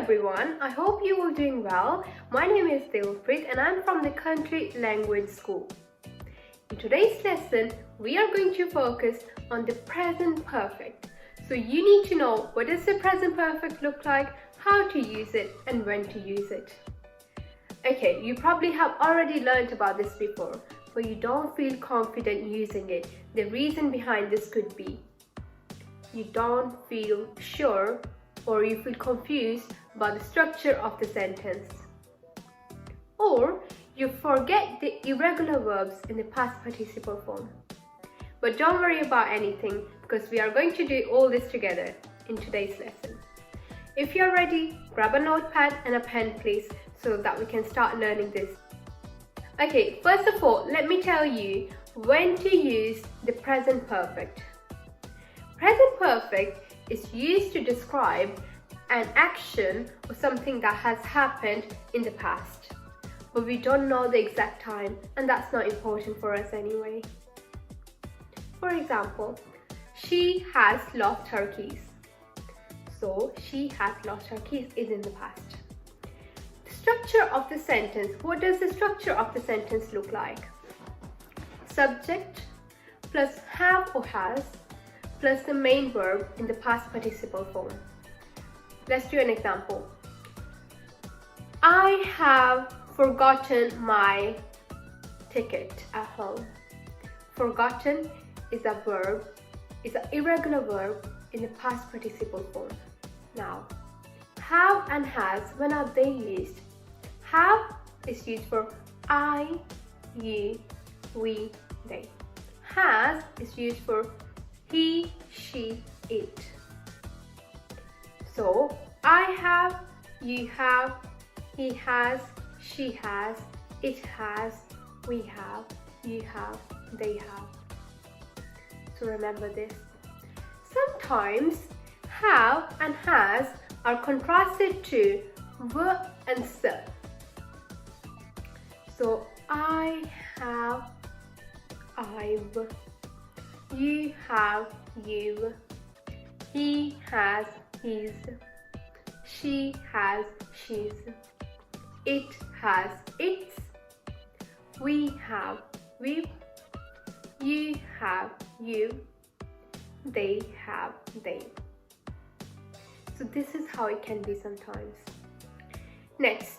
everyone, I hope you all doing well. My name is Dilpreet and I'm from the Country Language School. In today's lesson, we are going to focus on the present perfect. So you need to know what does the present perfect look like, how to use it and when to use it. Okay, you probably have already learned about this before, but you don't feel confident using it. The reason behind this could be you don't feel sure or you feel confused about the structure of the sentence, or you forget the irregular verbs in the past participle form. But don't worry about anything because we are going to do all this together in today's lesson. If you're ready, grab a notepad and a pen please so that we can start learning this. Okay, first of all, let me tell you when to use the present perfect. Present perfect is used to describe an action or something that has happened in the past, but we don't know the exact time and that's not important for us anyway. For example, she has lost her keys. So she has lost her keys is in the past. The structure of the sentence, what does the structure of the sentence look like? Subject plus have or has plus the main verb in the past participle form. Let's do an example. I have forgotten my ticket at home. Forgotten is a verb, is an irregular verb in the past participle form. Now, have and has, when are they used? Have is used for I, you, we, they. Has is used for he, she, it. So, I have, you have, he has, she has, it has, we have, you have, they have. So remember this. Sometimes have and has are contrasted to v and s. So, I have, I've. You have, you've. He has, his. She has, she's. It has, its. We have, we've. You have, you. They have, they. So this is how it can be sometimes. Next,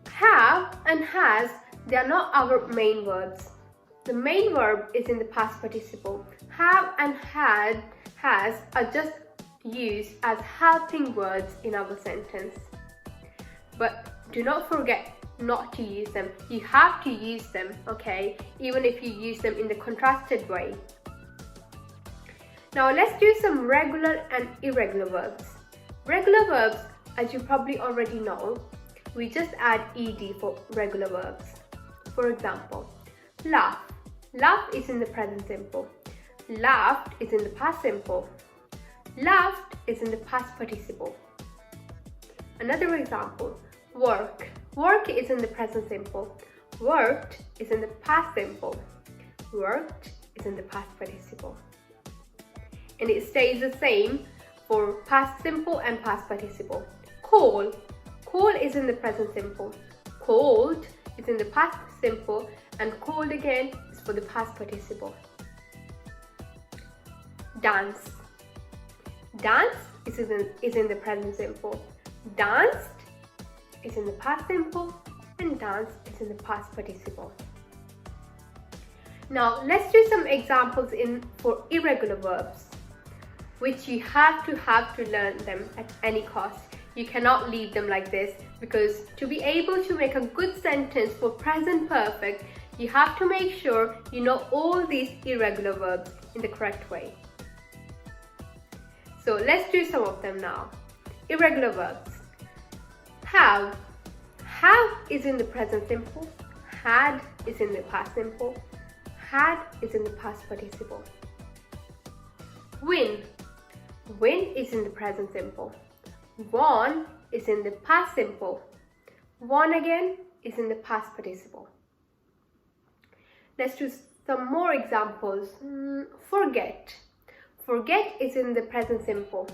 have and has, they are not our main verbs. The main verb is in the past participle. Have and has are just used as helping words in our sentence. But do not forget not to use them. You have to use them, okay? Even if you use them in the contrasted way. Now let's do some regular and irregular verbs. Regular verbs, as you probably already know, we just add ed for regular verbs. For example, laugh. Laugh is in the present simple. Laughed is in the past simple. Laughed is in the past participle. Another example, work. Work is in the present simple. Worked is in the past simple. Worked is in the past participle. And it stays the same for past simple and past participle. Call. Call is in the present simple. Called is in the past simple and called again is for the past participle. Dance. Dance is in the present simple. Danced is in the past simple and danced is in the past participle. Now let's do some examples for irregular verbs, which you have to learn them at any cost. You cannot leave them like this because to be able to make a good sentence for present perfect, you have to make sure you know all these irregular verbs in the correct way. So let's do some of them now. Irregular verbs. Have. Have is in the present simple. Had is in the past simple. Had is in the past participle. Win. Win is in the present simple. Won is in the past simple. Won again is in the past participle. Let's do some more examples. Forget. Forget is in the present simple.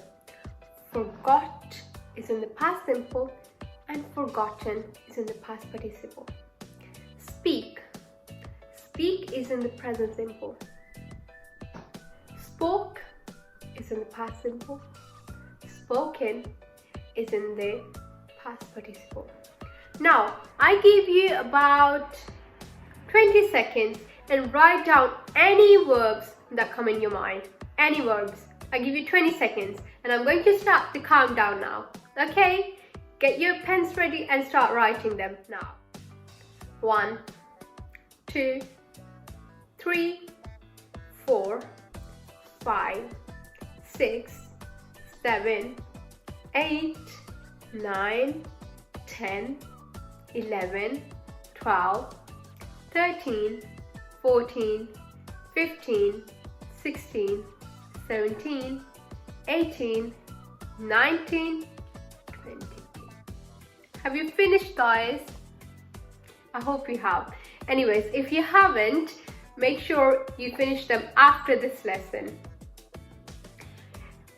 Forgot is in the past simple and forgotten is in the past participle. Speak. Speak is in the present simple. Spoke is in the past simple. Spoken is in the past participle. Now, I give you about 20 seconds and write down any verbs that come in your mind. Any verbs. I give you 20 seconds and I'm going to start the countdown now. Okay? Get your pens ready and start writing them now. 1, 2, 3, 4, 5, 6, 7, 8, 9, 10, 11, 12, 13, 14, 15, 16, 17, 18, 19, 20. Have you finished, guys? I hope you have. Anyways, if you haven't, make sure you finish them after this lesson.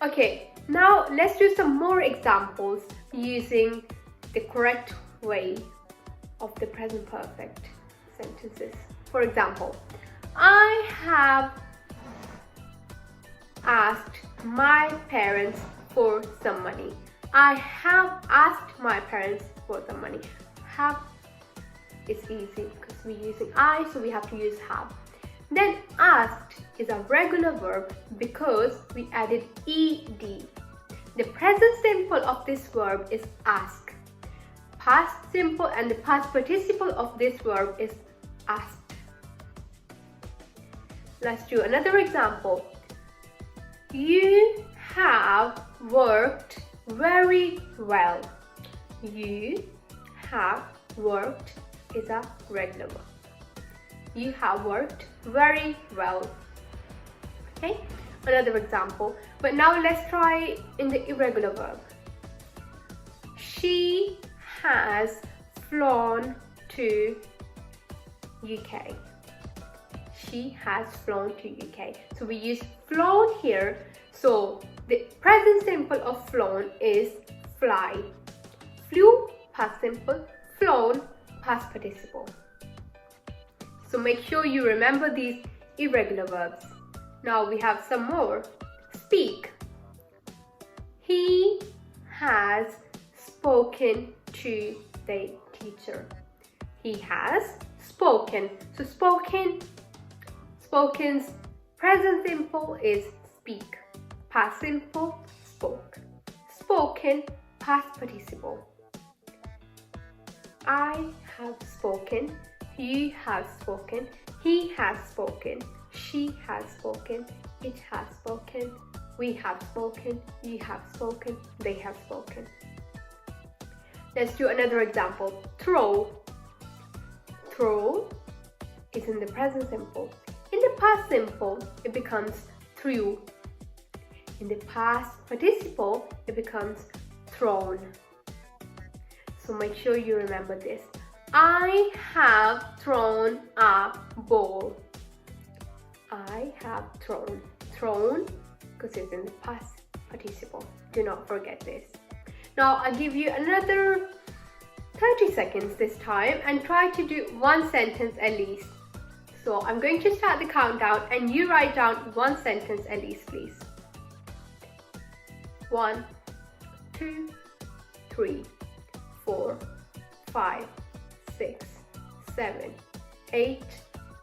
Okay, now let's do some more examples using the correct way of the present perfect sentences. For example, I have asked my parents for some money. I have asked my parents for some money. Have is easy because we're using I, so we have to use have. Then asked is a regular verb because we added ed. The present simple of this verb is ask. Past simple and the past participle of this verb is asked. Let's do another example. You have worked very well. You have worked is a regular verb. You have worked very well. Okay, another example. But now let's try in the irregular verb. She has flown to UK. She has flown to UK. So we use flown here. So the present simple of flown is fly. Flew, past simple. Flown, past participle. So make sure you remember these irregular verbs. Now we have some more. Speak. He has spoken to the teacher. He has spoken. So spoken's present simple is speak. Past simple, spoke. Spoken, past participle. I have spoken. You have spoken. He has spoken. She has spoken. It has spoken. We have spoken. You have spoken. They have spoken. Let's do another example. Throw. Throw is in the present simple. In the past simple, it becomes threw. In the past participle, it becomes thrown. So make sure you remember this. I have thrown a ball. I have thrown. Thrown because it's in the past participle. Do not forget this. Now I'll give you another 30 seconds this time and try to do one sentence at least. So I'm going to start the countdown and you write down one sentence at least, please. 1, 2, 3, 4, 5, 6, 7, 8,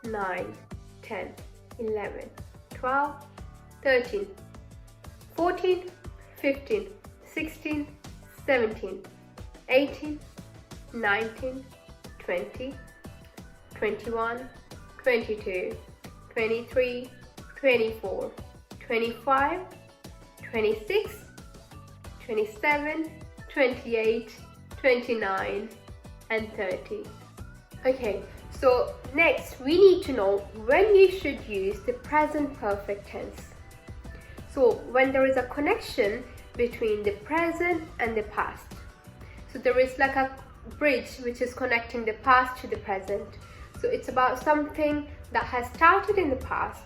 9, 10, 11, 12, 13, 14, 15, 16, 17, 18, 19, 20, 21, 22, 23, 24, 25, 26, 27, 28, 29, and 30. Okay, so next we need to know when you should use the present perfect tense. So when there is a connection between the present and the past. So there is like a bridge which is connecting the past to the present. So it's about something that has started in the past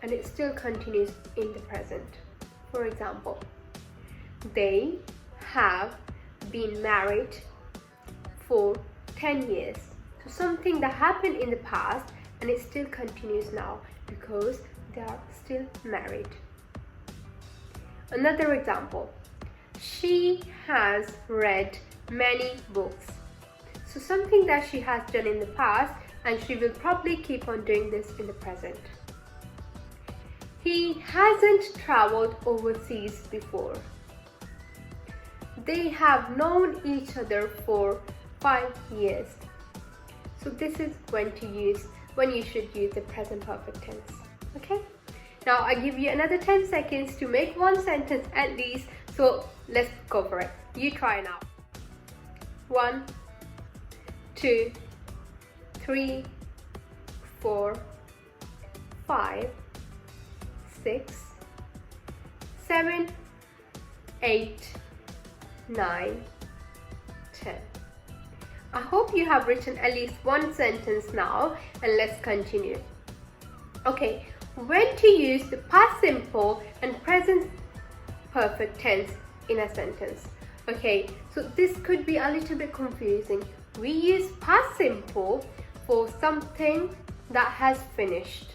and it still continues in the present. For example, they have been married for 10 years. So something that happened in the past and it still continues now because they are still married. Another example, she has read many books. So something that she has done in the past and she will probably keep on doing this in the present. He hasn't traveled overseas before. They have known each other for 5 years. So this is when you should use the present perfect tense. Okay? Now I give you another 10 seconds to make one sentence at least. So let's go for it. You try now. 1, 2, 3, 4, 5, 6, 7, 8, 9, 10. I hope you have written at least one sentence now, and let's continue. Okay, when to use the past simple and present perfect tense in a sentence. Okay, so this could be a little bit confusing. We use past simple for something that has finished.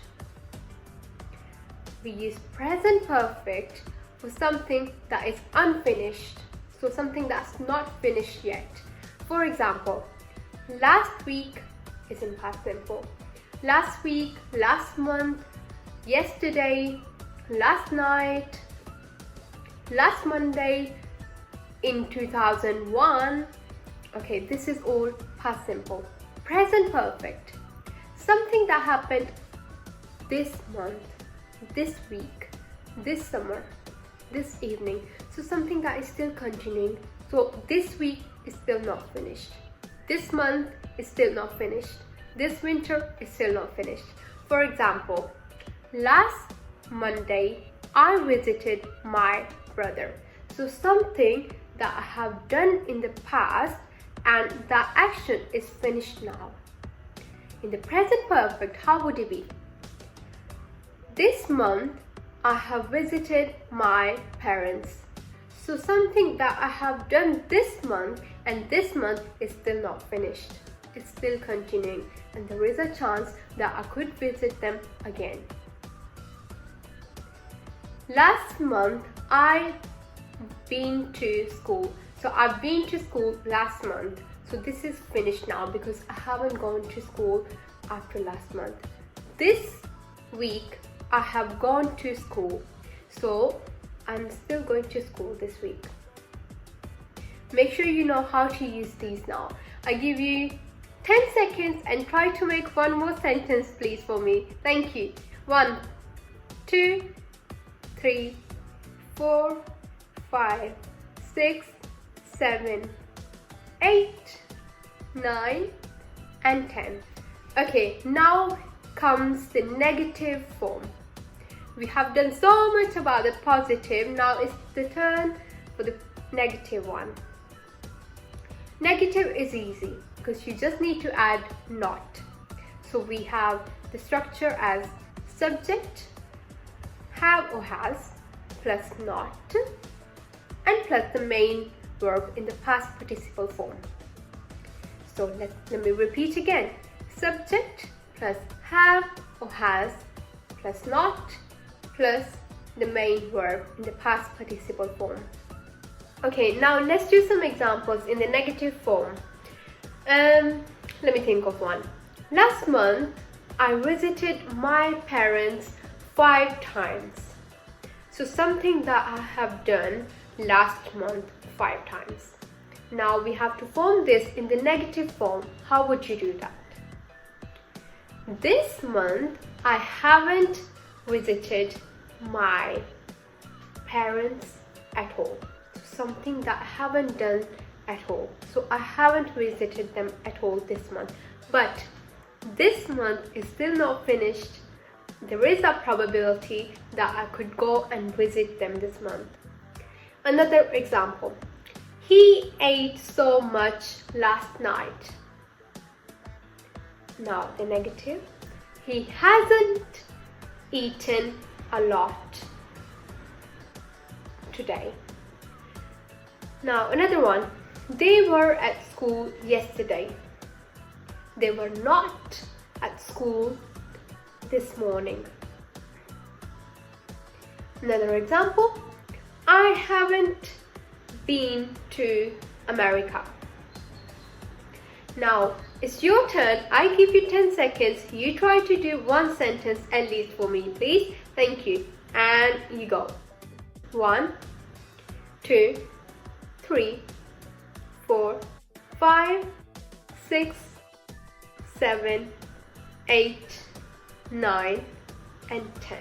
We use present perfect for something that is unfinished. So something that's not finished yet. For example, last week is in past simple. Last week, last month, yesterday, last night, last Monday, in 2001. Okay, this is all past simple. Present perfect, something that happened this month, this week, this summer, this evening. So something that is still continuing. So this week is still not finished. This month is still not finished. This winter is still not finished. For example, last Monday I visited my brother. So something that I have done in the past and that action is finished now. In the present perfect, how would it be? This month I have visited my parents. So something that I have done this month and this month is still not finished. It's still continuing and there is a chance that I could visit them again. Last month I've been to school. So I've been to school last month. So this is finished now because I haven't gone to school after last month. This week I have gone to school. So I'm still going to school this week. Make sure you know how to use these now. I give you 10 seconds and try to make one more sentence please for me. Thank you. 1, 2, 3, 4, 5, 6, 7, 8, 9 and 10. Okay, now comes the negative form. We have done so much about the positive. Now it's the turn for the negative one. Negative is easy because you just need to add not. So we have the structure as subject, have or has, plus not, and plus the main verb in the past participle form. So let me repeat again. Subject plus have or has plus not plus the main verb in the past participle form. Okay, now let's do some examples in the negative form. Let me think of one. Last month I visited my parents 5 times. So something that I have done last month 5 times. Now we have to form this in the negative form. How would you do that? This month I haven't visited my parents at all. Something that I haven't done at all. So I haven't visited them at all this month. But this month is still not finished. There is a probability that I could go and visit them this month. Another example. He ate so much last night. Now the negative. He hasn't eaten a lot today. Now another one. They were at school yesterday. They were not at school this morning. Another example, I haven't been to America. Now, it's your turn. I give you 10 seconds. You try to do one sentence at least for me, please. Thank you. And you go. 1, 2, 3, 4, 5, 6, 7, 8, 9, and 10.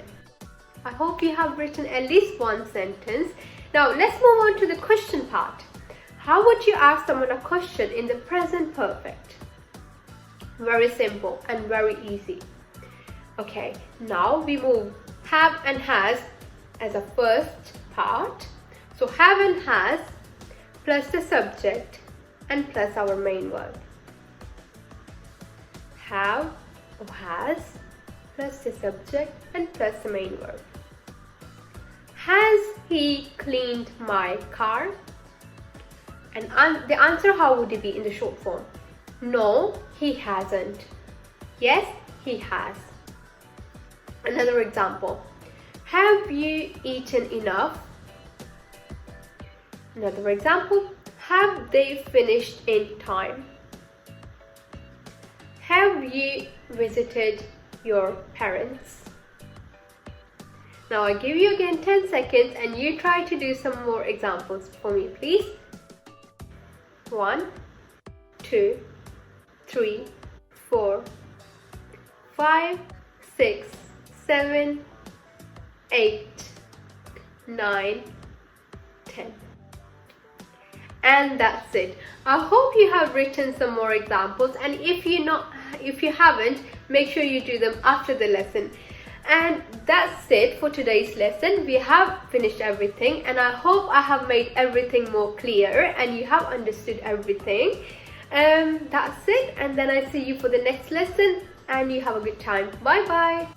I hope you have written at least one sentence. Now let's move on to the question part. How would you ask someone a question in the present perfect? Very simple and very easy. Okay, now we move have and has as a first part. So have and has plus the subject and plus our main verb. Have or has plus the subject and plus the main verb. Has he cleaned my car? And the answer, how would it be in the short form? No, he hasn't. Yes, he has. Another example. Have you eaten enough? Another example. Have they finished in time? Have you visited your parents? Now I give you again 10 seconds and you try to do some more examples for me, please. 1, 2, 3, 4, 5, 6, 7, 8, 9, 10. And that's it. I hope you have written some more examples, and if you haven't, make sure you do them after the lesson. And that's it for today's lesson. We have finished everything, and I hope I have made everything more clear and you have understood everything. That's it, and then I see you for the next lesson, and you have a good time. Bye bye.